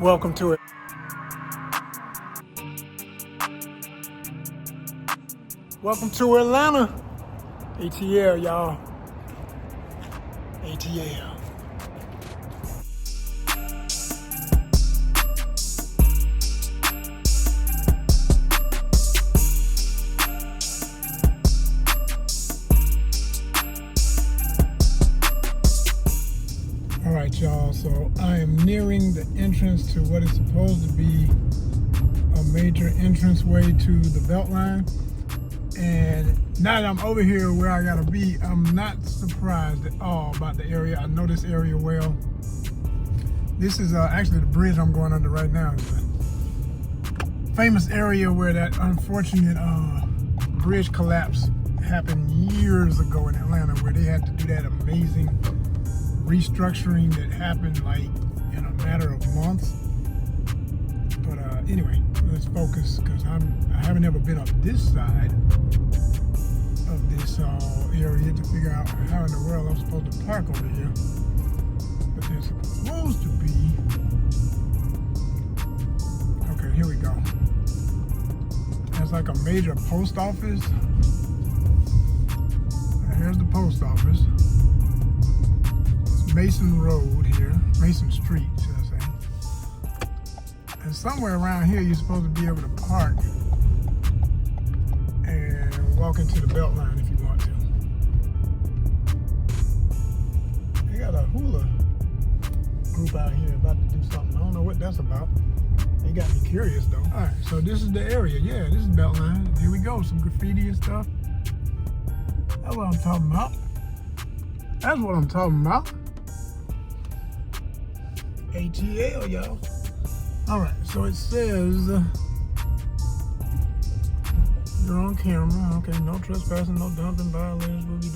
Welcome to it. Welcome to Atlanta. ATL, y'all. ATL. All right, y'all, so I am nearing the entrance to what is supposed to be a major entranceway to the BELTLINE. And now that I'm over here where I gotta be, I'm not surprised at all about the area. I know this area well. This is actually the bridge I'm going under right now. It's a famous area where that unfortunate bridge collapse happened years ago in Atlanta, where they had to do that amazing restructuring that happened like in a matter of months. But anyway, let's focus, because I haven't ever been up this side of this area to figure out how in the world I'm supposed to park over here. But there's supposed to be, okay, here we go. There's like a major post office. Here's the post office. It's Mason Road here, Mason Street, should I say. And somewhere around here, you're supposed to be able to park and walk into the BELTLINE if you want to. They got a hula group out here about to do something. I don't know what that's about. They got me curious though. All right, so this is the area. Yeah, this is BELTLINE. Here we go, some graffiti and stuff. That's what I'm talking about. That's what I'm talking about. ATL, y'all. All right, so it says you're on camera. Okay, no trespassing, no dumping, violations will be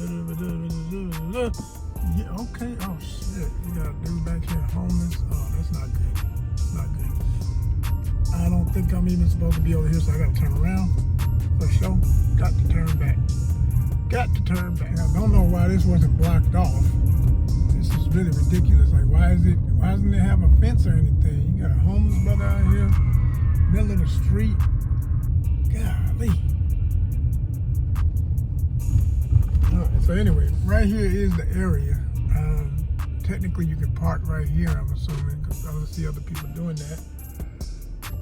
yeah, okay. Oh shit, you got a dude back here homeless. Oh, that's not good. That's not good. I don't think I'm even supposed to be over here, so I gotta turn around for sure. Got to turn back. Got to turn back. I don't know why this wasn't blocked off. This is really ridiculous. Like, why doesn't it have a fence or anything? You got a homeless brother out here, middle of the street. Golly. All right, so anyway, right here is the area. Technically, you can park right here, I'm assuming, because I don't see other people doing that.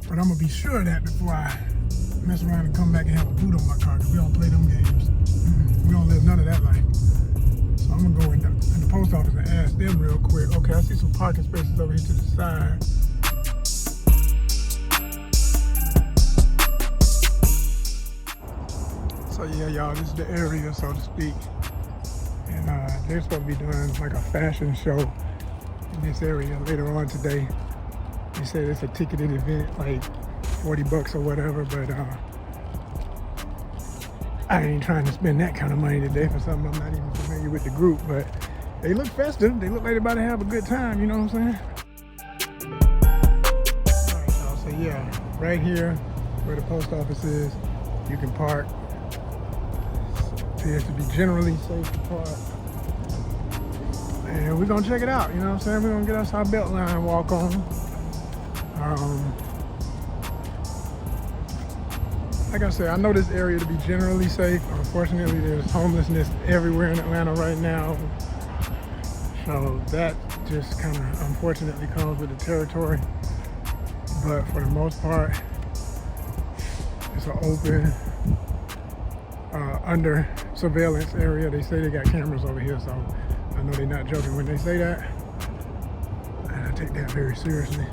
But I'm gonna be sure of that before I mess around and come back and have a boot on my car, because we don't play them games. We don't live none of that life. So I'm gonna go in the post office and ask them real quick. Okay, I see some parking spaces over here to the side. So yeah, y'all, this is the area, so to speak. And they're supposed to be doing like a fashion show in this area later on today. They said it's a ticketed event, like $40 or whatever, but I ain't trying to spend that kind of money today for something I'm not even familiar with the group. But they look festive. They look like they're about to have a good time, you know what I'm saying? All right, y'all, so yeah, right here where the post office is, you can park. Appears to be generally safe to park. And we're gonna check it out, you know what I'm saying? We're gonna get us our BELTLINE walk on. Like I said, I know this area to be generally safe. Unfortunately, there's homelessness everywhere in Atlanta right now. So that just kind of unfortunately comes with the territory. But for the most part, it's an open, under surveillance area. They say they got cameras over here, so I know they're not joking when they say that. And I take that very seriously.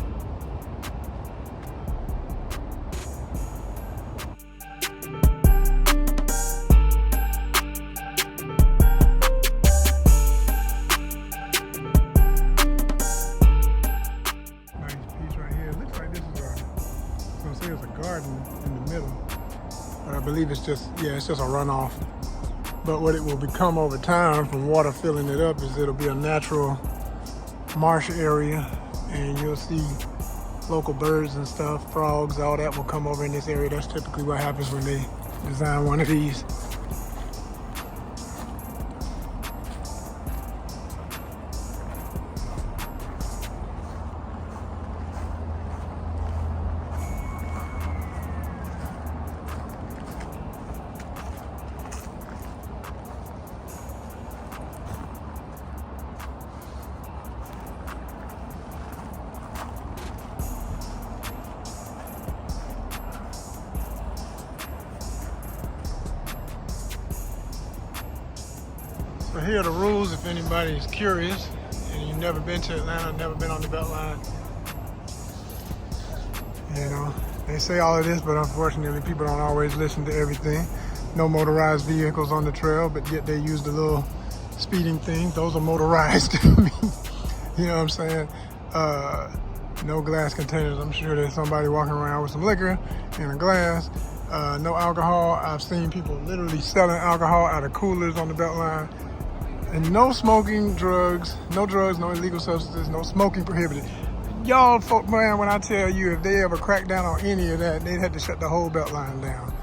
There's a garden in the middle, but I believe it's just a runoff. But what it will become over time from water filling it up is it'll be a natural marsh area, and you'll see local birds and stuff, frogs, all that will come over in this area. That's typically what happens when they design one of these. So here are the rules if anybody is curious and you've never been to Atlanta, never been on the Beltline. You know, they say all of this, but unfortunately people don't always listen to everything. No motorized vehicles on the trail, but yet they use the little speeding thing. Those are motorized to me. You know what I'm saying? No glass containers. I'm sure there's somebody walking around with some liquor in a glass. No alcohol. I've seen people literally selling alcohol out of coolers on the Beltline. And no smoking, drugs, no illegal substances, no smoking prohibited. Y'all folk, man, when I tell you, if they ever crack down on any of that, they'd have to shut the whole Beltline down.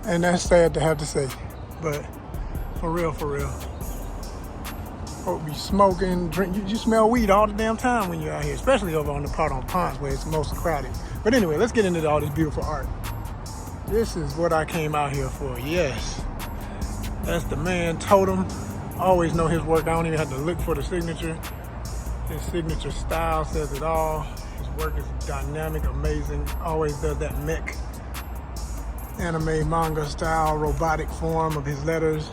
And that's sad to have to say, but for real. Folk be smoking, drink. You smell weed all the damn time when you're out here, especially over on the part on Ponce where it's most crowded. But anyway, let's get into all this beautiful art. This is what I came out here for, yes. That's the man Totem. Always know his work. I don't even have to look for the signature. His signature style says it all. His work is dynamic, amazing. Always does that mech, anime, manga style, robotic form of his letters.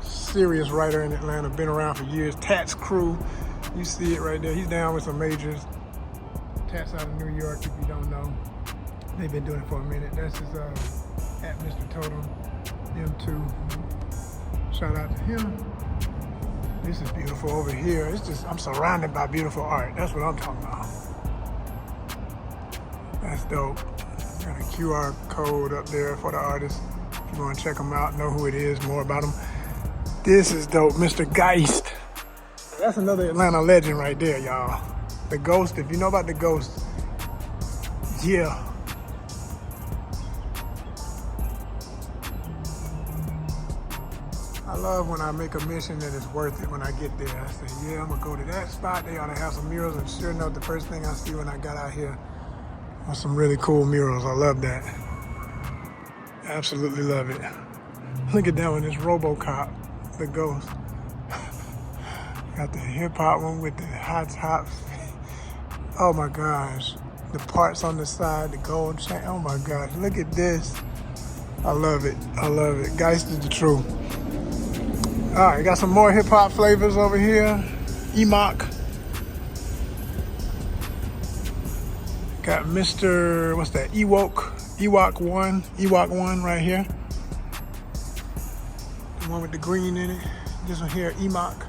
Serious writer in Atlanta, been around for years. Tats crew, you see it right there. He's down with some majors. Tats out of New York, if you don't know. They've been doing it for a minute. That's his at Mr. Totem, M2. Shout out to him. This is beautiful over here. It's just, I'm surrounded by beautiful art. That's what I'm talking about. That's dope. Got a QR code up there for the artist. If you want to check them out, know who it is, more about them. This is dope, Mr. Geist. That's another Atlanta legend right there, y'all. The Ghost, if you know about the Ghost, yeah. I love when I make a mission that it's worth it when I get there. I say, yeah, I'm gonna go to that spot. They ought to have some murals. And sure enough, the first thing I see when I got out here was some really cool murals. I love that. Absolutely love it. Look at that one, it's RoboCop, the Ghost. Got the hip hop one with the hot tops. Oh my gosh. The parts on the side, the gold chain. Oh my gosh, look at this. I love it. Geist is the truth. All right, got some more hip hop flavors over here. Ewok. Got Mr. What's that? Ewok 1 right here. The one with the green in it. This one here, Ewok.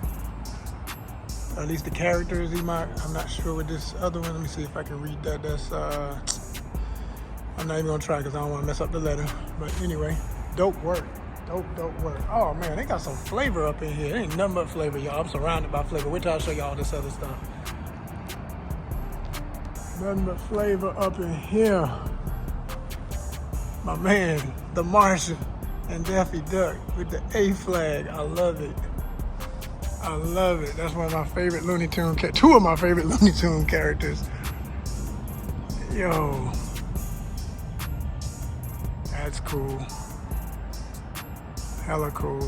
Or at least the character is Ewok. I'm not sure with this other one. Let me see if I can read that. That's I'm not even gonna try because I don't want to mess up the letter. But anyway, dope work. Dope work. Oh man, they got some flavor up in here. It ain't nothing but flavor, y'all. I'm surrounded by flavor. Wait till I show y'all this other stuff. Nothing but flavor up in here. My man, the Martian and Daffy Duck with the A flag. I love it. That's one of my favorite Looney Tune two of my favorite Looney Tune characters. Yo. That's cool. Hella cool.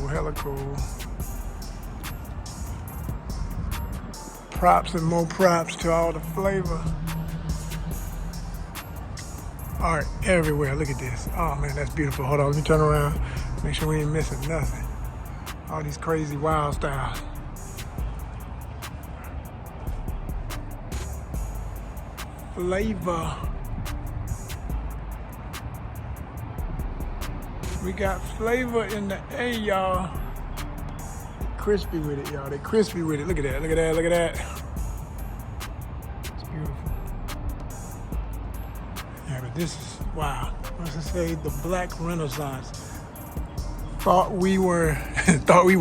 Props and more props to all the flavor. Art everywhere. Look at this. Oh man, that's beautiful. Hold on, let me turn around. Make sure we ain't missing nothing. All these crazy wild styles. Flavor. We got flavor in the A, y'all. Crispy with it, y'all. They crispy with it. Look at that. It's beautiful. Yeah, but this is, wow. What's it say? The Black Renaissance. Thought we were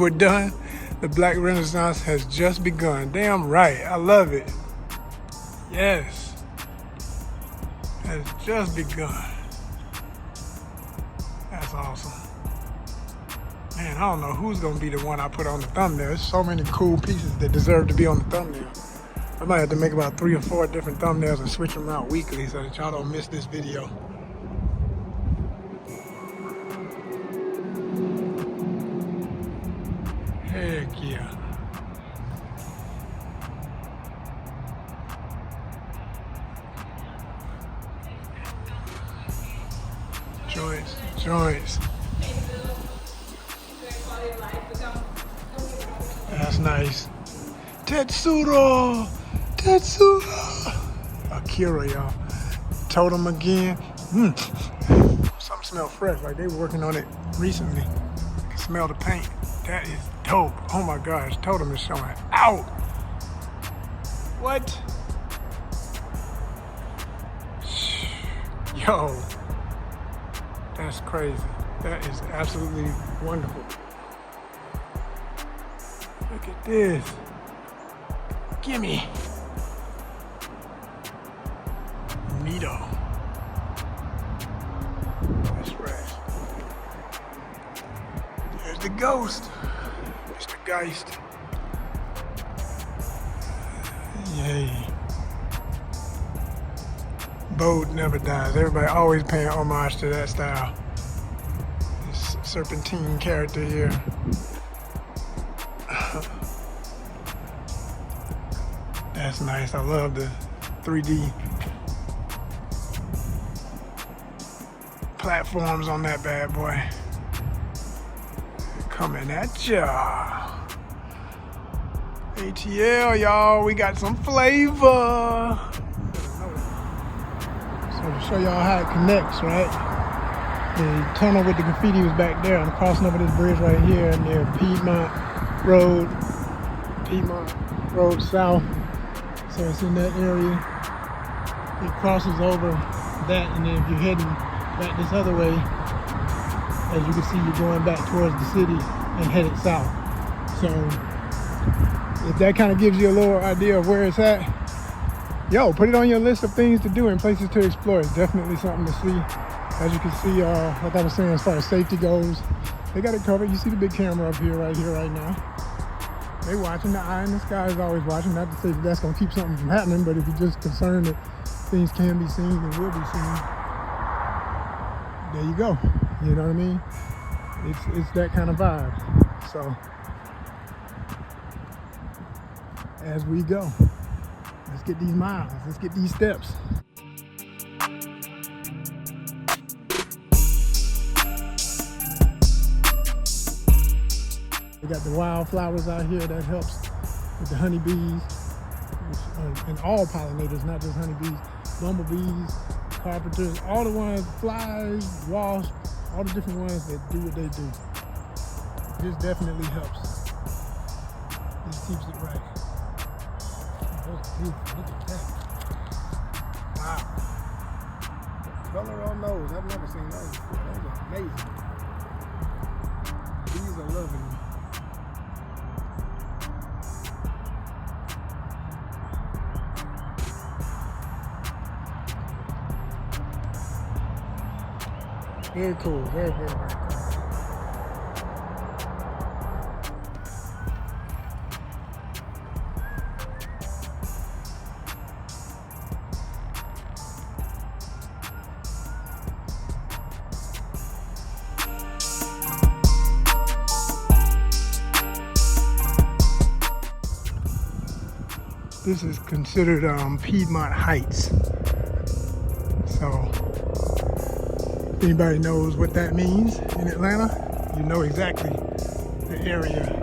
done. The Black Renaissance has just begun. Damn right. I love it. Yes. Has just begun. That's awesome. Man, I don't know who's gonna be the one I put on the thumbnail. There's so many cool pieces that deserve to be on the thumbnail. I might have to make about 3 or 4 different thumbnails and switch them out weekly so that y'all don't miss this video. Heck yeah. Joints. That's nice. Tetsuro! Tetsuro! Akira, y'all. Totem again. Something smells fresh, like they were working on it recently. I can smell the paint. That is dope. Oh my gosh, Totem is showing out. What? Yo, that's crazy. That is absolutely wonderful. Look at this. Gimme. Neato. That's fresh. There's the ghost. Mr. Geist. Yay. Bode never dies. Everybody always paying homage to that style. This serpentine character here. That's nice. I love the 3D platforms on that bad boy. Coming at ya. ATL, y'all, we got some flavor. So to show y'all how it connects, right? The tunnel with the graffiti was back there. I'm crossing over this bridge right here near Piedmont Road South. So it's in that area. It crosses over that, and then if you're heading back this other way, as you can see, you're going back towards the city and headed south. So if that kind of gives you a little idea of where it's at, yo, put it on your list of things to do and places to explore. It's definitely something to see. As you can see, like I was saying, as far as safety goes, they got it covered. You see the big camera up here, right now. They watching. The eye in the sky is always watching. Not to say that that's gonna keep something from happening, but if you're just concerned that things can be seen and will be seen, there you go. You know what I mean? It's that kind of vibe. So as we go, let's get these miles. Let's get these steps. We got the wildflowers out here that helps with the honeybees, and all pollinators, not just honeybees, bumblebees, carpenters, all the ones, flies, wasps, all the different ones that do what they do. This definitely helps. This keeps it right. That's beautiful. Look at that. Wow. Color on those. I've never seen those before. Those are amazing. These are lovely. Very cool, very cool. This is considered Piedmont Heights. So if anybody knows what that means in Atlanta, you know exactly the area.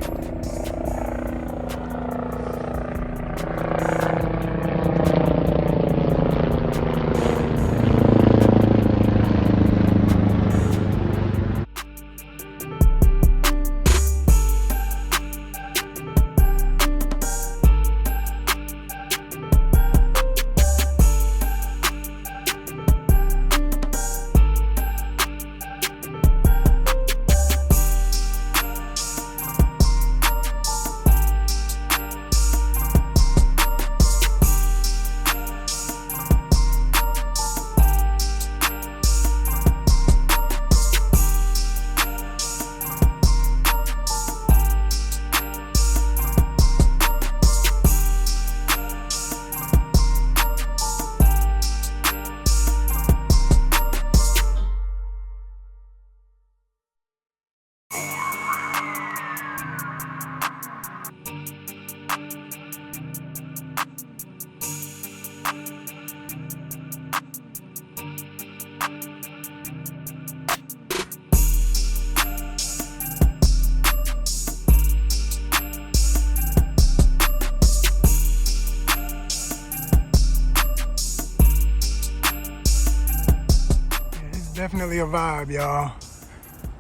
Definitely a vibe, y'all.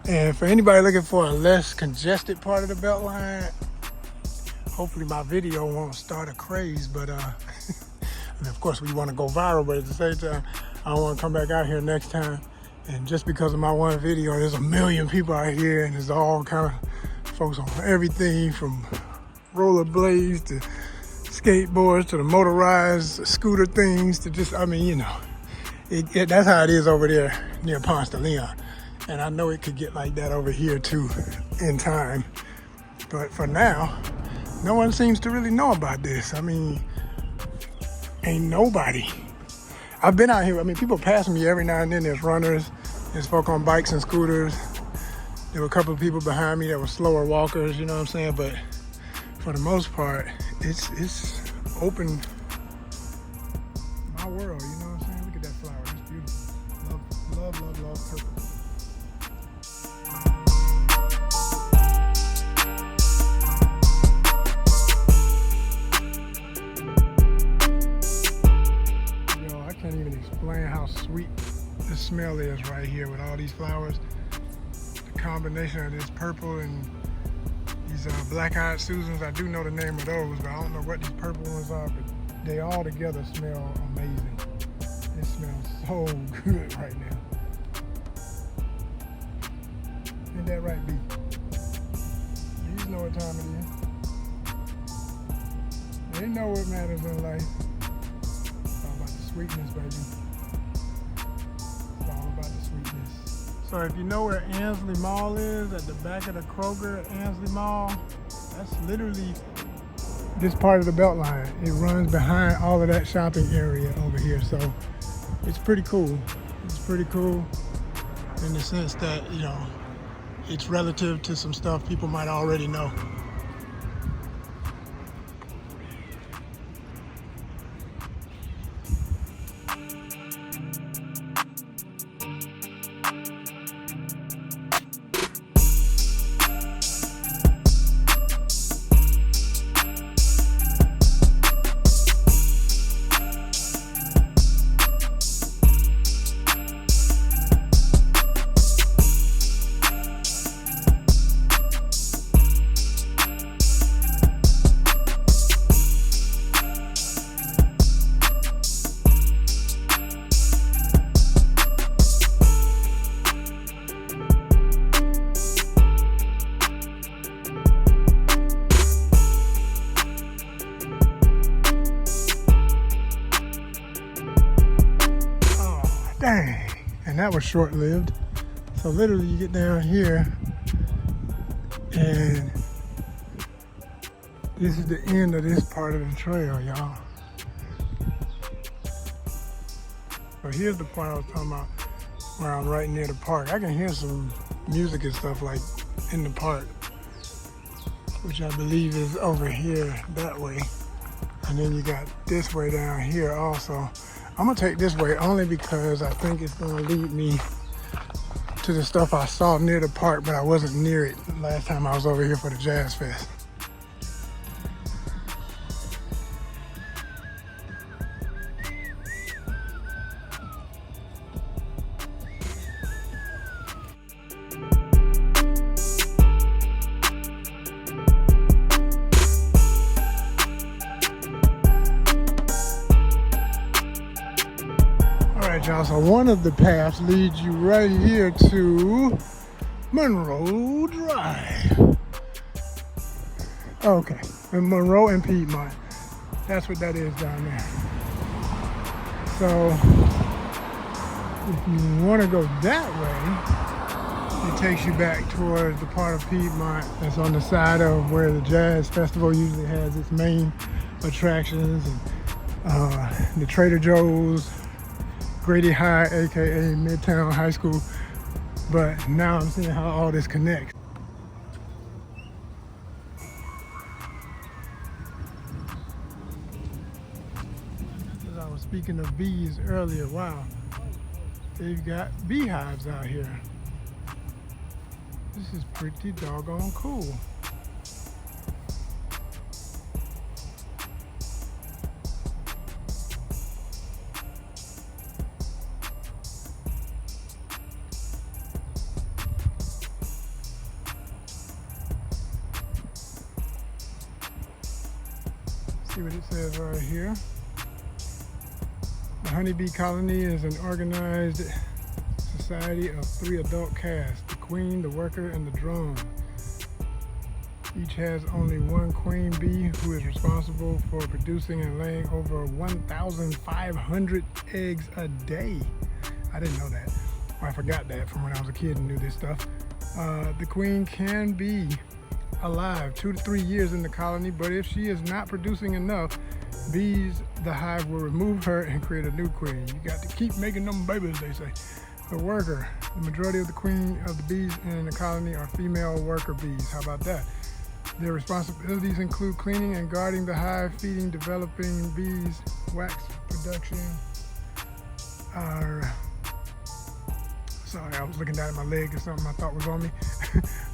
And for anybody looking for a less congested part of the Beltline, hopefully my video won't start a craze, but and of course we want to go viral, but at the same time, I don't want to come back out here next time. And just because of my one video, there's a million people out here, and there's all kind of folks on everything from rollerblades to skateboards to the motorized scooter things to just, I mean, you know, that's how it is over there near Ponce de Leon. And I know it could get like that over here too in time. But for now, no one seems to really know about this. I mean, ain't nobody. I've been out here, I mean, people pass me every now and then. There's runners, there's folk on bikes and scooters. There were a couple of people behind me that were slower walkers, you know what I'm saying? But for the most part, it's open my world, you know what I'm saying? Look at that flower, it's beautiful. Love, love, love purple. Can't even explain how sweet the smell is right here with all these flowers. The combination of this purple and these black-eyed Susans, I do know the name of those, but I don't know what these purple ones are, but they all together smell amazing. It smells so good right now. Ain't that right, B? You know what time it is. They know what matters in life. Sweetness, baby. It's all about the sweetness. So if you know where Ansley Mall is, at the back of the Kroger at Ansley Mall, that's literally this part of the Beltline. It runs behind all of that shopping area over here. So it's pretty cool. It's pretty cool in the sense that, you know, it's relative to some stuff people might already know. Dang, and that was short-lived. So literally you get down here and this is the end of this part of the trail, y'all. So here's the part I was talking about where I'm right near the park. I can hear some music and stuff like in the park, which I believe is over here that way. And then you got this way down here also. I'm gonna take this way only because I think it's gonna lead me to the stuff I saw near the park, but I wasn't near it last time I was over here for the Jazz Fest. Alright y'all, so one of the paths leads you right here to Monroe Drive. Okay, and Monroe and Piedmont. That's what that is down there. So if you want to go that way, it takes you back towards the part of Piedmont that's on the side of where the Jazz Festival usually has its main attractions, and the Trader Joe's, Grady High, aka Midtown High School. But now I'm seeing how all this connects. As I was speaking of bees earlier, wow, they've got beehives out here. This is pretty doggone cool. see what it says right here. The honeybee colony is an organized society of 3 adult castes: the queen, the worker, and the drone. Each has only one queen bee who is responsible for producing and laying over 1,500 eggs a day. I didn't know that. Well, I forgot that from when I was a kid and knew this stuff. The queen can be alive 2 to 3 years in the colony, but if she is not producing enough bees, the hive will remove her and create a new queen. You got to keep making them babies, they say. The worker. The majority of the queen of the bees in the colony are female worker bees. How about that? Their responsibilities include cleaning and guarding the hive, feeding, developing bees, wax production. Sorry, I was looking down at my leg or something I thought was on me.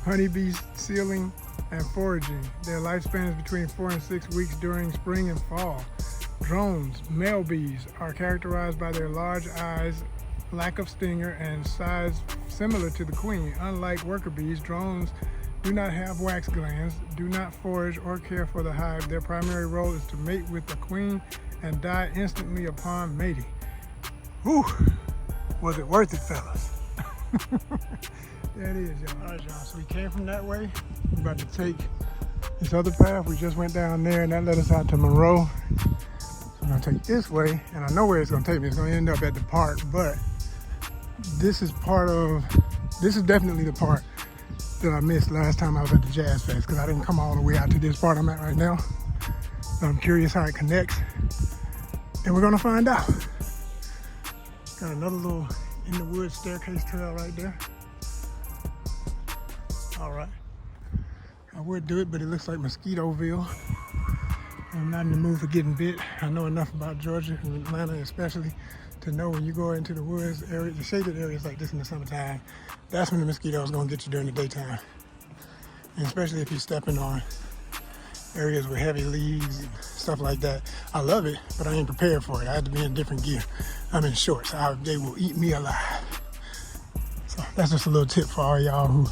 Honeybees, sealing, and foraging. Their lifespan is between 4 and 6 weeks during spring and fall. Drones, male bees, are characterized by their large eyes, lack of stinger, and size similar to the queen. Unlike worker bees, drones do not have wax glands, do not forage or care for the hive. Their primary role is to mate with the queen and die instantly upon mating. Whew, was it worth it, fellas? There it is, y'all. All right, y'all, so we came from that way. We're about to take this other path. We just went down there and that led us out to Murals. So I'm gonna take this way, and I know where it's gonna take me. It's gonna end up at the park, but this is definitely the part that I missed last time I was at the Jazz Fest, because I didn't come all the way out to this part I'm at right now. So I'm curious how it connects, and we're gonna find out. Got another little in the woods staircase trail right there. All right, I would do it, but it looks like Mosquitoville. I'm not in the mood for getting bit. I know enough about Georgia and Atlanta especially to know when you go into the woods area, the shaded areas like this in the summertime, that's when the mosquitoes gonna get you during the daytime. And especially if you're stepping on areas with heavy leaves and stuff like that. I love it, but I ain't prepared for it. I had to be in different gear. I'm in shorts. They will eat me alive. So that's just a little tip for all y'all who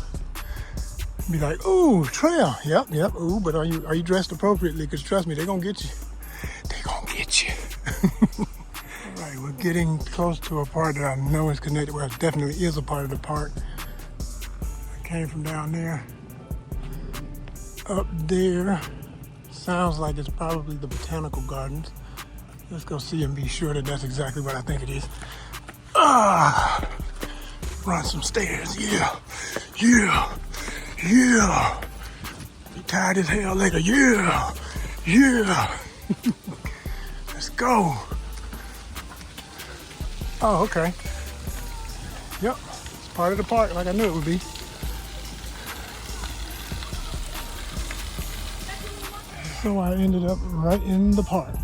be like, ooh, trail. Yep. Ooh, but are you dressed appropriately? Because trust me, they're gonna get you. They're gonna get you. All right, we're getting close to a part that I know is connected. Well, it definitely is a part of the park. I came from down there. Up there, sounds like it's probably the botanical gardens. Let's go see and be sure that that's exactly what I think it is. Run some stairs, yeah. Be tired as hell later, yeah. Let's go. Oh, okay. Yep, it's part of the park like I knew it would be. So I ended up right in the park.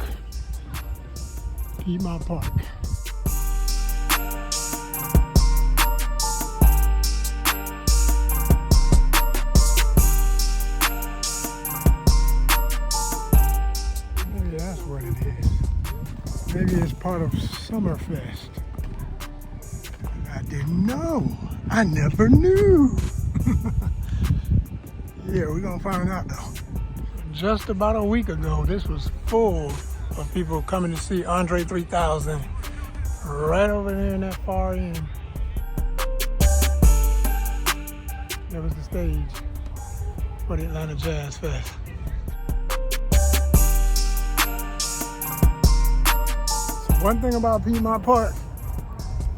Piedmont Park. Maybe that's what it is. Maybe it's part of Summerfest. I didn't know. I never knew. Yeah, we're gonna find out though. Just about a week ago, this was full of people coming to see Andre 3000 right over there in that far end. That was the stage for the Atlanta Jazz Fest. So one thing about Piedmont Park,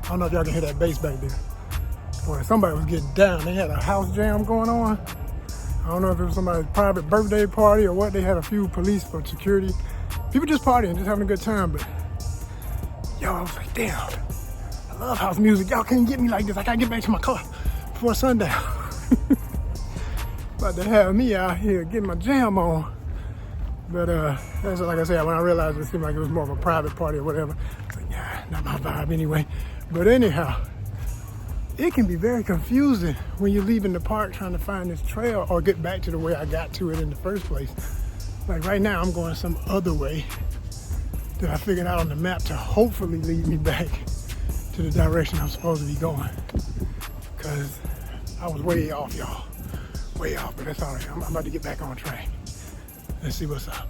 I don't know if y'all can hear that bass back there. Boy, somebody was getting down. They had a house jam going on. I don't know if it was somebody's private birthday party or what. They had a few police for security. People just partying, just having a good time. But yo, I was like, damn, I love house music. Y'all can't get me like this. I gotta get back to my car before sundown. About to have me out here getting my jam on. But that's like I said, when I realized it seemed like it was more of a private party or whatever, I was like, yeah, not my vibe anyway. But anyhow, it can be very confusing when you're leaving the park trying to find this trail or get back to the way I got to it in the first place. Like right now, I'm going some other way that I figured out on the map to hopefully lead me back to the direction I'm supposed to be going. Because I was way off, y'all. Way off, but that's all right. I'm about to get back on track. Let's see what's up.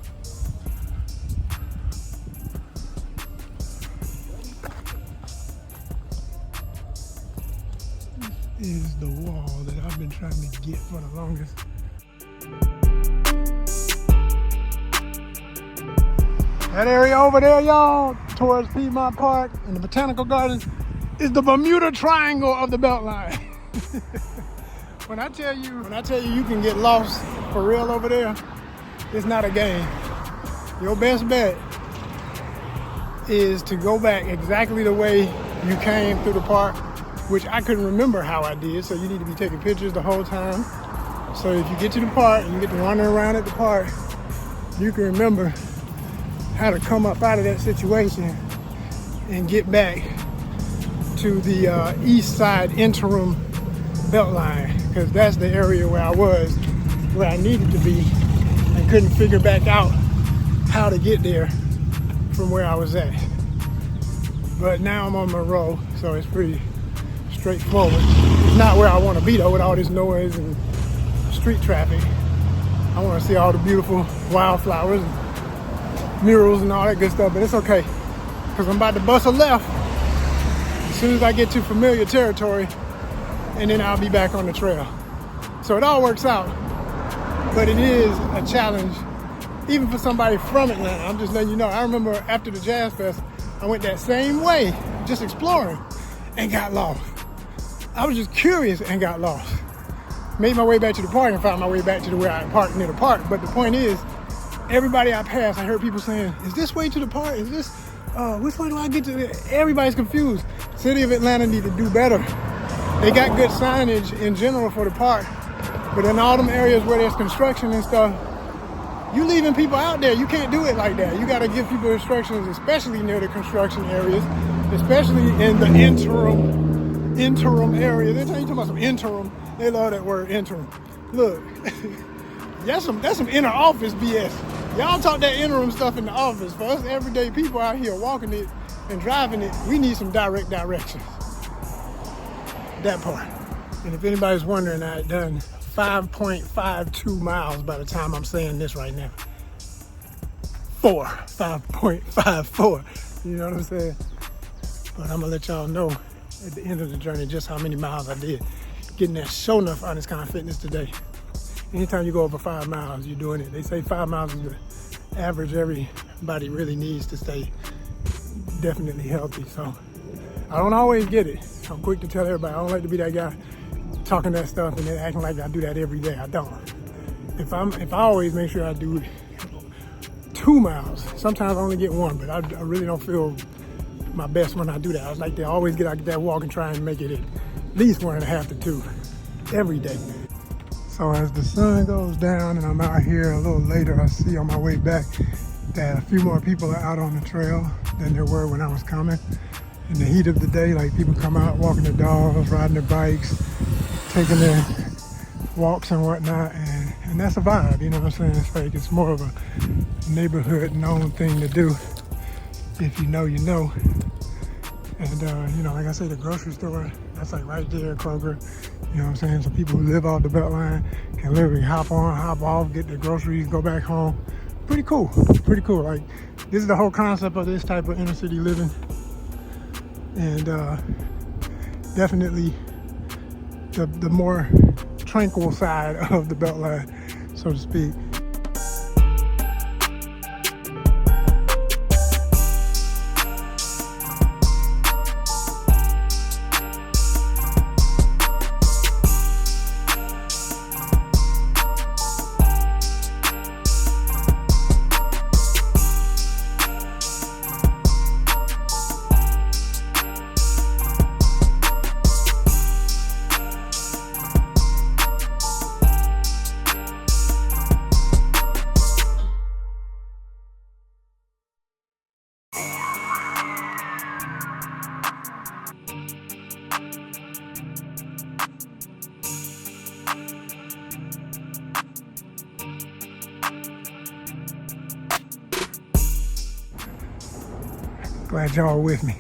is the wall that I've been trying to get for the longest. That area over there, y'all, towards Piedmont Park and the Botanical Gardens, is the Bermuda Triangle of the Beltline. When I tell you you can get lost for real over there, it's not a game. Your best bet is to go back exactly the way you came through the park, which I couldn't remember how I did, so you need to be taking pictures the whole time. So if you get to the park and you get to wander around at the park, you can remember how to come up out of that situation and get back to the east side interim Beltline, because that's the area where I was, where I needed to be, and couldn't figure back out how to get there from where I was at. But now I'm on Murals, so it's pretty straightforward. It's not where I want to be though, with all this noise and street traffic. I want to see all the beautiful wildflowers and murals and all that good stuff, but it's okay, because I'm about to bust a left as soon as I get to familiar territory, and then I'll be back on the trail. So it all works out, but it is a challenge, even for somebody from Atlanta. I'm just letting you know. I remember after the Jazz Fest, I went that same way, just exploring, and got lost. I was just curious and got lost. Made my way back to the park and found my way back to where I parked near the park. But the point is, everybody I passed, I heard people saying, is this way to the park? Is this, which way do I get to? Everybody's confused. City of Atlanta need to do better. They got good signage in general for the park, but in all them areas where there's construction and stuff, you leaving people out there. You can't do it like that. You got to give people instructions, especially near the construction areas, especially in the interim area. They're talking about some interim. They love that word, interim. Look, that's some inner office BS. Y'all talk that interim stuff in the office. For us everyday people out here walking it and driving it, we need some direct directions. That part. And if anybody's wondering, I had done 5.52 miles by the time I'm saying this right now. 5.54. You know what I'm saying? But I'm gonna let y'all know at the end of the journey just how many miles I did. Getting that show enough honest kind of fitness today. Anytime you go over 5 miles, you're doing it. They say 5 miles is the average everybody really needs to stay definitely healthy. So I don't always get it. I'm quick to tell everybody, I don't like to be that guy talking that stuff and then acting like I do that every day. I don't. If I always make sure I do 2 miles, sometimes I only get 1, but I really don't feel my best when I do that. I like to always get out that walk and try and make it at least 1.5 to 2 every day. So as the sun goes down and I'm out here a little later, I see on my way back that a few more people are out on the trail than there were when I was coming. In the heat of the day, like people come out walking their dogs, riding their bikes, taking their walks and whatnot, and that's a vibe, you know what I'm saying? It's like it's more of a neighborhood known thing to do. If you know, you know. And you know, like I say, the grocery store, that's like right there, Kroger. You know what I'm saying? So people who live off the Beltline can literally hop on, hop off, get their groceries, go back home. Pretty cool, pretty cool. Like, this is the whole concept of this type of inner city living. And definitely the more tranquil side of the Beltline, so to speak. Glad y'all with me.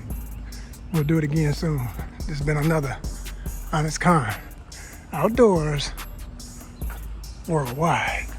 We'll do it again soon. This has been another Honest Con Outdoors Worldwide.